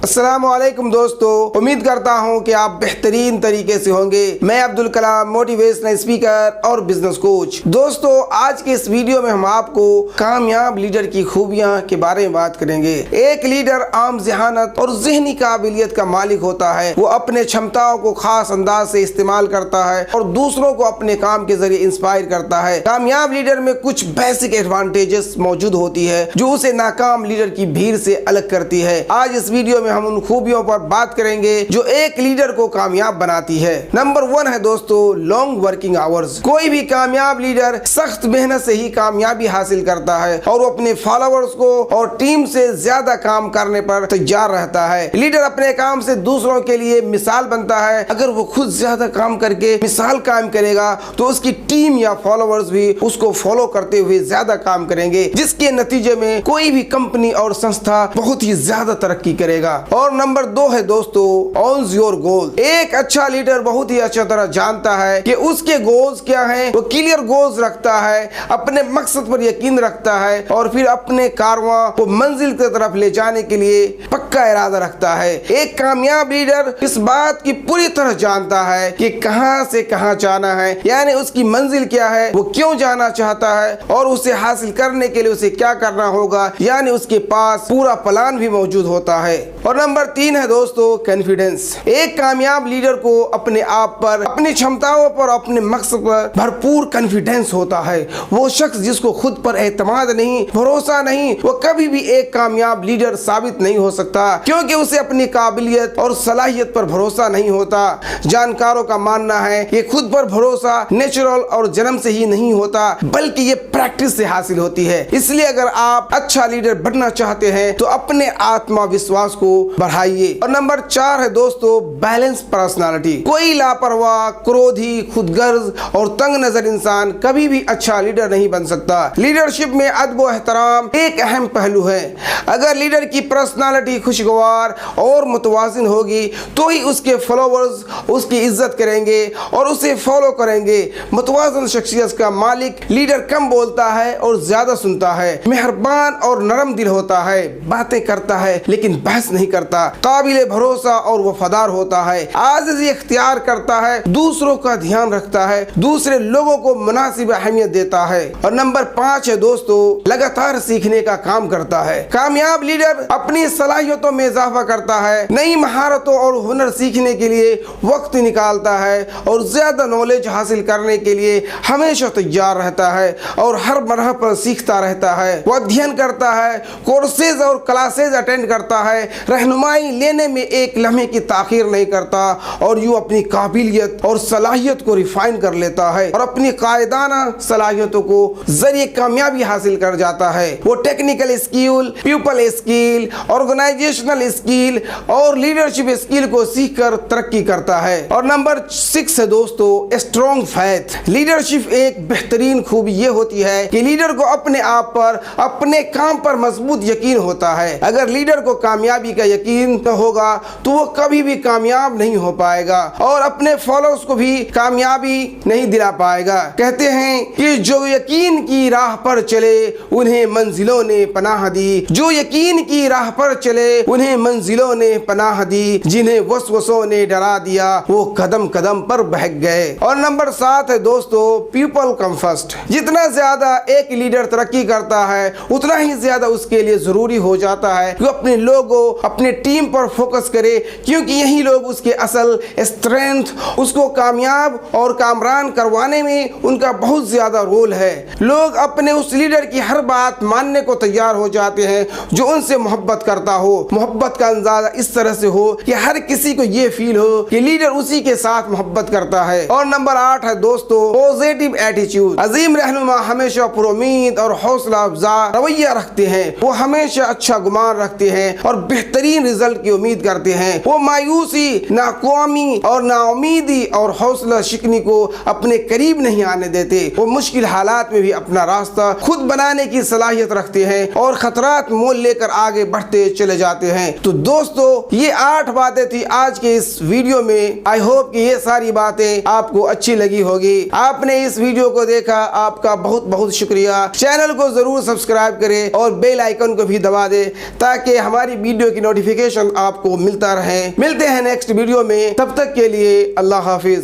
अस्सलाम वालेकुम दोस्तों, उम्मीद करता हूँ कि आप बेहतरीन तरीके से होंगे। मैं अब्दुल कलाम, मोटिवेशनल स्पीकर और बिजनेस कोच। दोस्तों, आज के इस वीडियो में हम आपको कामयाब लीडर की खूबियाँ के बारे में बात करेंगे। एक लीडर आम ज़हानत और ज़हनी काबिलियत का मालिक होता है। वो अपने क्षमताओं को खास अंदाज से इस्तेमाल करता है और दूसरों को अपने काम के जरिए इंस्पायर करता है। कामयाब लीडर में कुछ बेसिक एडवांटेजेस मौजूद होती है जो उसे नाकाम लीडर की भीड़ से अलग करती है। आज इस वीडियो में हम उन खूबियों पर बात करेंगे जो एक लीडर को कामयाब बनाती है। नंबर 1 है दोस्तों, लॉन्ग वर्किंग आवर्स। कोई भी कामयाब लीडर सख्त मेहनत से ही कामयाबी हासिल करता है और वो अपने फॉलोअर्स को और टीम से ज्यादा काम करने पर तैयार रहता है। लीडर अपने काम से दूसरों के लिए मिसाल बनता है। अगर वो खुद ज्यादा काम करके मिसाल कायम करेगा तो उसकी टीम या फॉलोअर्स भी उसको फॉलो करते हुए ज्यादा काम करेंगे, जिसके नतीजे में कोई भी कंपनी और संस्था बहुत ही ज्यादा तरक्की करेगा। और नंबर 2 है दोस्तों, ऑन योर गोल। एक अच्छा लीडर बहुत ही अच्छा तरह जानता है कि उसके गोल्स क्या हैं। वो क्लियर गोल्स रखता है, अपने मकसद पर यकीन रखता है और फिर अपने कारवां को मंजिल की तरफ ले जाने के लिए पक्का इरादा रखता है। एक कामयाब लीडर इस बात की पूरी तरह जानता है कि कहां से कहां जाना है, यानी उसकी मंजिल क्या है, वो क्यों जाना चाहता है और उसे हासिल करने के लिए उसे क्या करना होगा, यानी उसके पास पूरा प्लान भी मौजूद होता है। और नंबर 3 है दोस्तों, कॉन्फिडेंस। एक कामयाब लीडर को अपने आप पर, अपनी क्षमताओं पर, अपने मकसद पर भरपूर कॉन्फिडेंस होता है। वो शख्स जिसको खुद पर एतमाद नहीं, भरोसा नहीं, वो कभी भी एक कामयाब लीडर साबित नहीं हो सकता, क्योंकि उसे अपनी काबिलियत और सलाहियत पर भरोसा नहीं होता। जानकारों का मानना है कि खुद पर भरोसा नेचुरल और जन्म से ही नहीं होता, बल्कि ये प्रैक्टिस से हासिल होती है। इसलिए अगर आप अच्छा लीडर बनना चाहते हैं तो अपने आत्मविश्वास को बढ़ाइए। और नंबर 4 है दोस्तों, बैलेंस पर्सनालिटी। कोई लापरवाह, क्रोधी, खुदगर्ज और तंग नजर इंसान कभी भी अच्छा लीडर नहीं बन सकता। लीडरशिप में अदब और एहतराम एक अहम पहलू है। अगर लीडर की पर्सनालिटी खुशगवार और मुतवाजिन होगी तो ही उसके फॉलोअर्स उसकी इज्जत करेंगे और उसे फॉलो करेंगे। मुतवाजिन शख्सियत का मालिक लीडर कम बोलता है और ज्यादा सुनता है, मेहरबान और नरम दिल होता है, बातें करता है लेकिन बहस नहीं करता, काबिल भरोसा और वफादार होता है, आजिज़ी इख्तियार करता है, दूसरों का ध्यान रखता है, दूसरे लोगों को मुनासिब अहमियत देता है। और नंबर 5 है दोस्तों, लगातार सीखने का काम करता है। कामयाब लीडर अपनी सलाहियतों में इजाफा करता है, नई महारतों और हुनर सीखने के लिए वक्त निकालता है और ज्यादा नॉलेज हासिल करने के लिए हमेशा तैयार रहता है और हर मरहले पर सीखता रहता है। वो अध्ययन करता है, कोर्सेज और क्लासेज अटेंड करता है, रहनुमाई लेने में एक लम्हे की ताखीर नहीं करता और यूं अपनी काबिलियत और सलाहियत को रिफाइन कर लेता है और अपनी कायदाना सलाहियतों को जरिए कामयाबी हासिल कर जाता है। वो technical skill, people skill, organisational skill और लीडरशिप स्किल को सीखकर तरक्की करता है। और नंबर 6 है दोस्तों, स्ट्रॉन्ग फेथ। लीडरशिप एक बेहतरीन खूबी ये होती है कि लीडर को अपने आप पर, अपने काम पर मजबूत यकीन होता है। अगर लीडर को कामयाबी का यकीन न होगा तो वो कभी भी कामयाब नहीं हो पाएगा और अपने फॉलोअर्स को भी कामयाबी नहीं दिला पाएगा। कहते हैं कि जो यकीन की राह पर चले उन्हें मंजिलों ने पनाह दी, जो यकीन की राह पर चले उन्हें मंजिलों ने पनाह दी, जिन्हें वसवसों ने डरा दिया वो कदम कदम पर बहक गए। और नंबर 7 है दोस्तों, पीपल कम फर्स्ट। जितना ज्यादा एक लीडर तरक्की करता है उतना ही ज्यादा उसके लिए जरूरी हो जाता है कि अपने लोगों, अपने टीम पर फोकस करे, क्योंकि यही लोग उसके असल स्ट्रेंथ, उसको कामयाब और कामरान करवाने में उनका बहुत ज्यादा रोल है। लोग अपने उस लीडर की हर बात मानने को तैयार हो जाते हैं जो उनसे मोहब्बत करता हो। मोहब्बत का अंदाजा इस तरह से हो कि हर किसी को ये फील हो कि लीडर उसी के साथ मोहब्बत करता है। और नंबर 8 है दोस्तों, पॉजिटिव एटीट्यूड। अजीम रहनुमा हमेशा पुरुमीद और हौसला अफजा रवैया रखते हैं। वो हमेशा अच्छा गुमान रखते हैं और बेहतरीन रिजल्ट की उम्मीद करते हैं। वो मायूसी, नाकामी और नाउमीदी और हौसला शिकनी को अपने करीब नहीं आने देते। वो मुश्किल हालात में भी अपना रास्ता खुद बनाने की सलाहियत रखते हैं और खतरात मोल लेकर आगे बढ़ते चले जाते हैं। तो दोस्तों, ये 8 बातें थी आज के इस वीडियो में। आई होप कि ये सारी बातें आपको अच्छी लगी होगी। आपने इस वीडियो को देखा, आपका बहुत बहुत शुक्रिया। चैनल को जरूर सब्सक्राइब करें और बेल आइकन को भी दबा दें ताकि हमारी वीडियो की نوٹیفیکیشن آپ کو ملتا رہے. ملتے ہیں نیکسٹ ویڈیو میں, تب تک کے لیے اللہ حافظ.